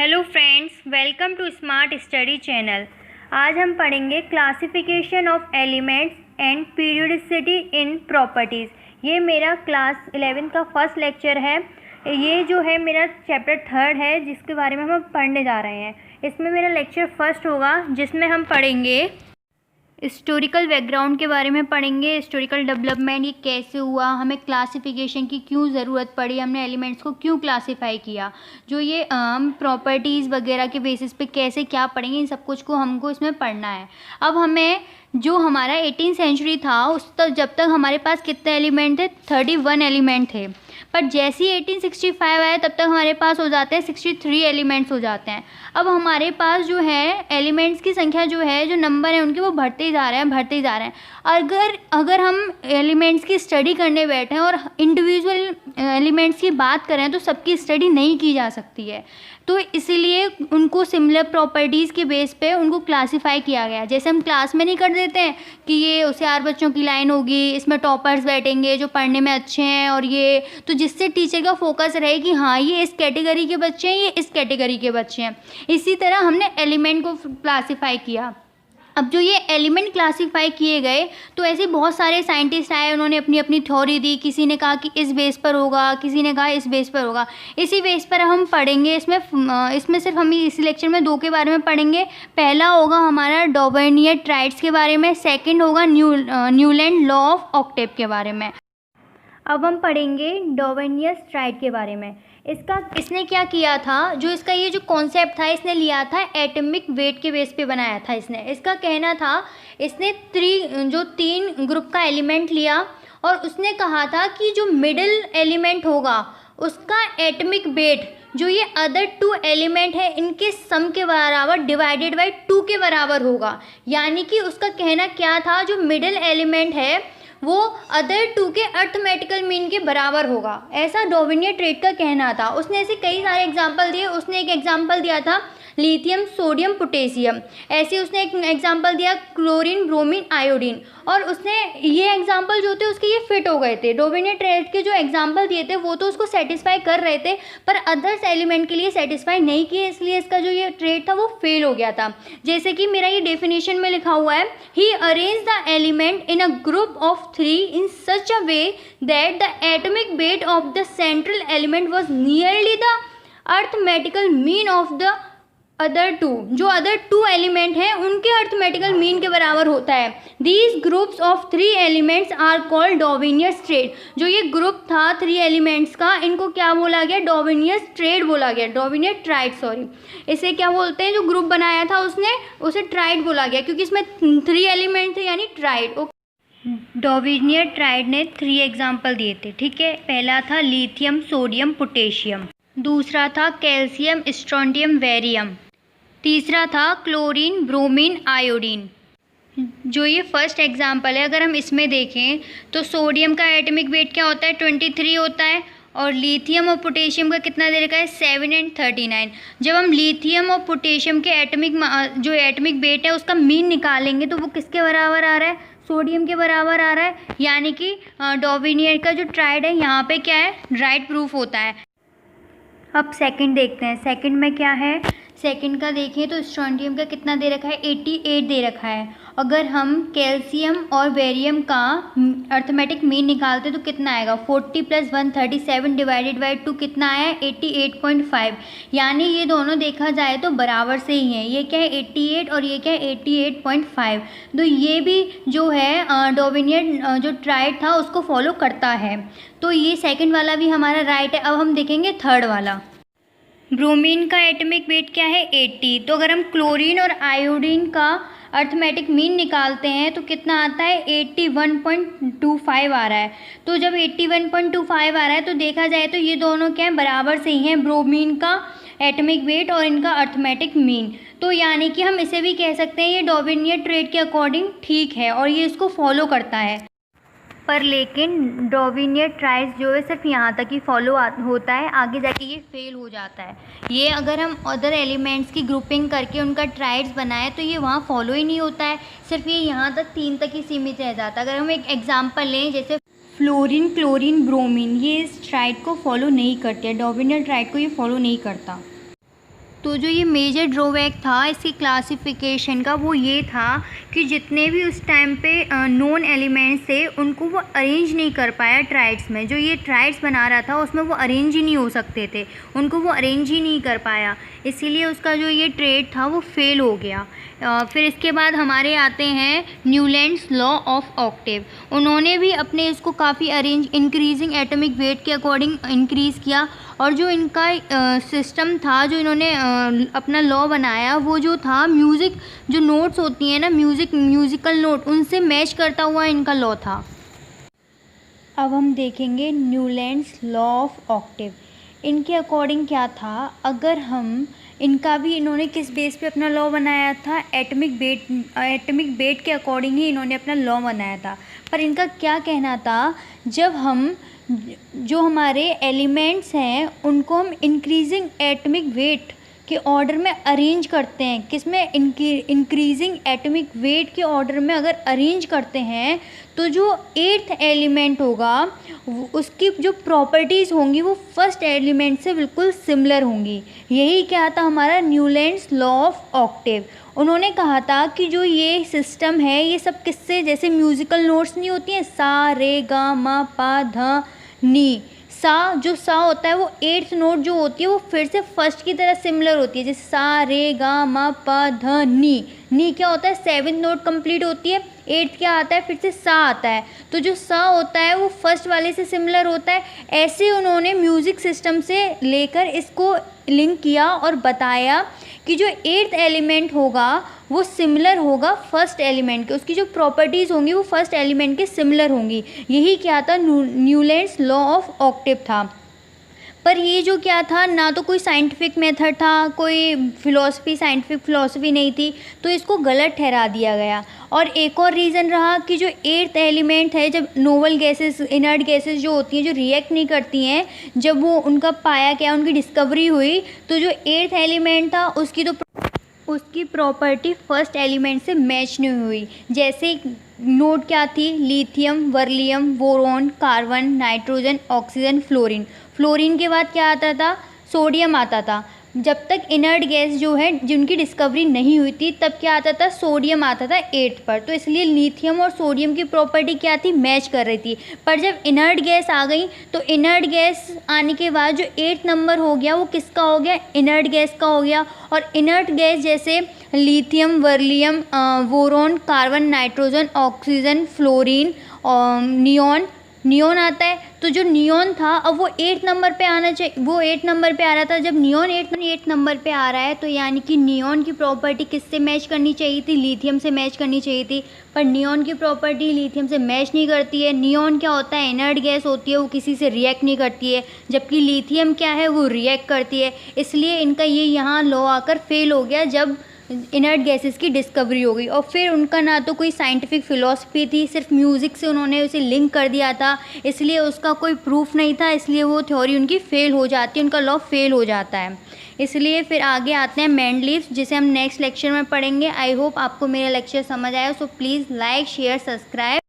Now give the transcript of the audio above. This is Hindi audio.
Hello friends, welcome to smart study channel. आज हम पढ़ेंगे classification of elements and periodicity in properties. ये मेरा क्लास 11 का फर्स्ट लेक्चर है। ये जो है मेरा चैप्टर 3 है जिसके बारे में हम पढ़ने जा रहे हैं। इसमें मेरा लेक्चर फर्स्ट होगा जिसमें हम पढ़ेंगे हिस्टोरिकल बैकग्राउंड के बारे में पढ़ेंगे। हिस्टोरिकल डेवलपमेंट, ये कैसे हुआ, हमें क्लासिफिकेशन की क्यों ज़रूरत पड़ी, हमने एलिमेंट्स को क्यों क्लासीफाई किया, जो ये हम प्रॉपर्टीज़ वगैरह के बेसिस पे कैसे क्या पढ़ेंगे, इन सब कुछ को हमको इसमें पढ़ना है। अब हमें जो हमारा 18th सेंचुरी था उस तक जब तक हमारे पास कितने एलिमेंट थे, 31 एलिमेंट थे। पर जैसे ही 1865 आया तब तक हमारे पास हो जाते हैं 63 एलिमेंट्स हो जाते हैं। अब हमारे पास जो है एलिमेंट्स की संख्या जो है, जो नंबर है उनके, वो बढ़ते ही जा रहे हैं। अगर हम एलिमेंट्स की स्टडी करने बैठे हैं और इंडिविजुअल एलिमेंट्स की बात करें तो सबकी स्टडी नहीं की जा सकती है। तो इसीलिए उनको सिमिलर प्रॉपर्टीज़ के बेस पे उनको क्लासिफाई किया गया। जैसे हम क्लास में नहीं कर देते हैं कि ये होशियार बच्चों की लाइन होगी, इसमें टॉपर्स बैठेंगे जो पढ़ने में अच्छे हैं, और ये तो जिससे टीचर का फोकस रहे कि हाँ ये इस कैटेगरी के बच्चे हैं, ये इस कैटेगरी के बच्चे हैं। इसी तरह हमने एलिमेंट को क्लासीफाई किया। अब जो ये एलिमेंट क्लासीफाई किए गए तो ऐसे बहुत सारे साइंटिस्ट आए, उन्होंने अपनी अपनी थ्योरी दी। किसी ने कहा कि इस बेस पर होगा, किसी ने कहा इस बेस पर होगा। इसी बेस पर हम पढ़ेंगे। इसमें सिर्फ हम इस लेक्चर में 2 के बारे में पढ़ेंगे। पहला होगा हमारा डॉवर्नियर ट्राइड्स के बारे में, सेकंड होगा न्यूलैंड लॉ ऑफ ऑक्टेव के बारे में। अब हम पढ़ेंगे डॉवर्नियर ट्राइड के बारे में। इसने क्या किया था, जो इसका ये जो कॉन्सेप्ट था इसने लिया था एटॉमिक वेट के बेस पे बनाया था। इसका कहना था, इसने 3 ग्रुप का एलिमेंट लिया और उसने कहा था कि जो मिडिल एलिमेंट होगा उसका एटॉमिक वेट जो ये अदर 2 एलिमेंट है इनके सम के बराबर डिवाइडेड बाई 2 के बराबर होगा। यानी कि उसका कहना क्या था, जो मिडिल एलिमेंट है वो अदर 2 के अर्थमेटिकल मीन के बराबर होगा। ऐसा डॉवर्नियर ट्राइड का कहना था। उसने ऐसे कई सारे एग्जाम्पल दिए। उसने एक एग्जाम्पल दिया था लिथियम, सोडियम, पोटेशियम। ऐसे उसने एक एग्जाम्पल दिया क्लोरीन, ब्रोमीन, आयोडीन। और उसने ये एग्जाम्पल जो थे उसके ये फिट हो गए थे। डॉवर्नियर ट्राइड के जो एग्जाम्पल दिए थे वो तो उसको सेटिस्फाई कर रहे थे, पर अदर्स एलिमेंट के लिए सेटिस्फाई नहीं किए, इसलिए इसका जो ये ट्राइड था वो फेल हो गया था। जैसे कि मेरा ये डेफिनेशन में लिखा हुआ है, he arrange the element in a group of 3 in such a way that the atomic weight of the central element was nearly the arithmetical mean of the other 2। जो अदर 2 एलिमेंट हैं उनके अर्थमेटिकल मीन के बराबर होता है। These groups of 3 elements are called डॉवर्नियर tried. जो ये ग्रुप था 3 एलिमेंट्स का, इनको क्या बोला गया, डॉवर्नियर ट्राइड बोला गया, डॉवर्नियर ट्राइड सॉरी। इसे क्या बोलते हैं, जो ग्रुप बनाया था उसने उसे ट्राइड बोला गया क्योंकि इसमें 3 एलिमेंट थे, यानी ट्राइड। डॉवर्नियर ट्राइड ने 3 एग्जाम्पल दिए थे, ठीक है। पहला था लिथियम, सोडियम, पोटेशियम। दूसरा था कैल्शियम, स्ट्रोंडियम, बेरियम। तीसरा था क्लोरीन, ब्रोमीन, आयोडीन। जो ये फर्स्ट एग्जाम्पल है, अगर हम इसमें देखें तो सोडियम का एटॉमिक वेट क्या होता है, 23 होता है। और लिथियम और पोटेशियम का कितना दे रखा है, 7 और 39। जब हम लिथियम और पोटेशियम के एटॉमिक वेट है उसका मीन निकालेंगे तो वो किसके बराबर आ रहा है, सोडियम के बराबर आ रहा है। यानी कि डॉवर्नियर का जो ट्राइड है यहाँ पे क्या है, राइट प्रूफ होता है। अब सेकंड देखते हैं। सेकंड में क्या है, सेकंड का देखें तो स्ट्रोंडियम का कितना दे रखा है, 88 दे रखा है। अगर हम कैल्शियम और बेरियम का अर्थमेटिक मीन निकालते तो कितना आएगा, 40 + 137 डिवाइडेड बाई 2 कितना आया, 88.5। यानी ये दोनों देखा जाए तो बराबर से ही हैं। ये क्या है 88 और ये क्या है 88.5। तो ये भी जो है डॉवर्नियर जो ट्राइड था उसको फॉलो करता है। तो ये सेकंड वाला भी हमारा राइट है। अब हम देखेंगे थर्ड वाला। ब्रोमीन का एटॉमिक वेट क्या है, 80। तो अगर हम क्लोरीन और आयोडीन का अर्थमेटिक मीन निकालते हैं तो कितना आता है, 81.25 आ रहा है। तो जब 81.25 आ रहा है तो देखा जाए तो ये दोनों क्या है, बराबर से ही हैं, ब्रोमीन का एटॉमिक वेट और इनका अर्थमेटिक मीन। तो यानी कि हम इसे भी कह सकते हैं ये डॉवर्नियर ट्राइड के अकॉर्डिंग ठीक है और ये इसको फॉलो करता है। पर लेकिन डॉवर्नियर ट्राइड जो है सिर्फ यहाँ तक ही फॉलो होता है, आगे जाके ये फेल हो जाता है। ये अगर हम अदर एलिमेंट्स की ग्रुपिंग करके उनका ट्राइड्स बनाए तो ये वहाँ फॉलो ही नहीं होता है, सिर्फ ये यहाँ तक 3 तक ही सीमित रह जाता है। अगर हम एक एग्जांपल लें जैसे फ्लोरीन, क्लोरीन, ब्रोमीन, ये इस ट्राइड को फॉलो नहीं करते, डॉवर्नियर ट्राइड को ये फॉलो नहीं करता। तो जो ये मेजर ड्रॉबैक था इसकी क्लासिफिकेशन का वो ये था कि जितने भी उस टाइम पे नोन एलिमेंट्स थे उनको वो अरेंज नहीं कर पाया ट्राइड्स में। जो ये ट्राइड्स बना रहा था उसमें वो अरेंज ही नहीं हो सकते थे, उनको वो अरेंज ही नहीं कर पाया, इसीलिए उसका जो ये ट्रेड था वो फेल हो गया। फिर इसके बाद हमारे आते हैं न्यूलैंड्स लॉ ऑफ ऑक्टेव। उन्होंने भी अपने इसको काफ़ी अरेंज इंक्रीजिंग एटॉमिक वेट के अकॉर्डिंग इंक्रीज़ किया, और जो इनका सिस्टम था, जो इन्होंने अपना लॉ बनाया, वो जो था म्यूज़िक जो नोट्स होती हैं ना, म्यूज़िकल नोट, उनसे मैच करता हुआ इनका लॉ था। अब हम देखेंगे न्यूलैंड्स लॉ ऑफ ऑक्टेव। इनके अकॉर्डिंग क्या था, अगर हम इनका भी इन्होंने किस बेस पे अपना लॉ बनाया था, एटॉमिक वेट के अकॉर्डिंग ही इन्होंने अपना लॉ बनाया था। पर इनका क्या कहना था, जब हम जो हमारे एलिमेंट्स हैं उनको हम इंक्रीजिंग एटॉमिक वेट के ऑर्डर में अरेंज करते हैं, किसमें, इंक्रीजिंग एटॉमिक वेट के ऑर्डर में अगर अरेंज करते हैं तो जो 8th एलिमेंट होगा उसकी जो प्रॉपर्टीज़ होंगी वो फर्स्ट एलिमेंट से बिल्कुल सिमिलर होंगी। यही क्या था हमारा न्यूलैंड्स लॉ ऑफ ऑक्टेव। उन्होंने कहा था कि जो ये सिस्टम है ये सब किससे, जैसे म्यूज़िकल नोट्स नहीं होती हैं, सा रे गा मा पा धा नी, जो सा होता है वो 8th नोट जो होती है वो फिर से फर्स्ट की तरह सिमिलर होती है, जैसे सा रे गा मा पा ध नी क्या होता है, 7th नोट कंप्लीट होती है, 8th क्या आता है, फिर से सा आता है, तो जो सा होता है वो फर्स्ट वाले से सिमिलर होता है। ऐसे उन्होंने म्यूज़िक सिस्टम से लेकर इसको लिंक किया और बताया कि जो 8th एलिमेंट होगा वो सिमिलर होगा फर्स्ट एलिमेंट के, उसकी जो प्रॉपर्टीज़ होंगी वो फर्स्ट एलिमेंट के सिमिलर होंगी। यही क्या था, न्यूलैंड्स लॉ ऑफ ऑक्टेव था। पर ये जो क्या था, ना तो कोई साइंटिफिक मेथड था, कोई साइंटिफिक फ़िलॉसफी नहीं थी, तो इसको गलत ठहरा दिया गया। और एक और रीज़न रहा कि जो 8th एलिमेंट है, जब नोवल गैसेस, इनर्ट गैसेस जो होती हैं जो रिएक्ट नहीं करती हैं, जब वो उनका पाया गया, उनकी डिस्कवरी हुई, तो जो 8th एलिमेंट था उसकी प्रॉपर्टी फर्स्ट एलिमेंट से मैच नहीं हुई। जैसे नोट क्या थी, lithium, beryllium, boron, carbon, nitrogen, oxygen, fluorine के बाद क्या आता था, सोडियम आता था। जब तक इनर्ट गैस जो है जिनकी डिस्कवरी नहीं हुई थी तब क्या आता था, सोडियम आता था 8th पर, तो इसलिए लिथियम और सोडियम की प्रॉपर्टी क्या थी, मैच कर रही थी। पर जब इनर्ट गैस आ गई तो इनर्ट गैस आने के बाद जो 8th नंबर हो गया वो किसका हो गया, इनर्ट गैस का हो गया। और इनर्ट गैस जैसे lithium, beryllium, boron, carbon, nitrogen, oxygen, fluorine, neon आता है, तो जो नियॉन था अब वो 8th नंबर पे आना चाहिए, वो 8th नंबर पे आ रहा था। जब नियॉन 8th नंबर पे आ रहा है तो यानी कि नियॉन की प्रॉपर्टी किससे मैच करनी चाहिए थी, लिथियम से मैच करनी चाहिए थी, पर नियॉन की प्रॉपर्टी लिथियम से मैच नहीं करती है। नियॉन क्या होता है, इनर्ट गैस होती है, वो किसी से रिएक्ट नहीं करती है, जबकि लिथियम क्या है, वो रिएक्ट करती है। इसलिए इनका ये यहाँ लॉ आकर फेल हो गया जब इनर्ट गैसेस की डिस्कवरी हो गई। और फिर उनका ना तो कोई साइंटिफिक फ़िलॉसफी थी, सिर्फ म्यूज़िक से उन्होंने उसे लिंक कर दिया था, इसलिए उसका कोई प्रूफ नहीं था, इसलिए वो थ्योरी उनकी फ़ेल हो जाती है, उनका लॉ फेल हो जाता है। इसलिए फिर आगे आते हैं मेंडलीव्स, जिसे हम नेक्स्ट लेक्चर में पढ़ेंगे। आई होप आपको मेरा लेक्चर समझ आया, so please like, share, subscribe.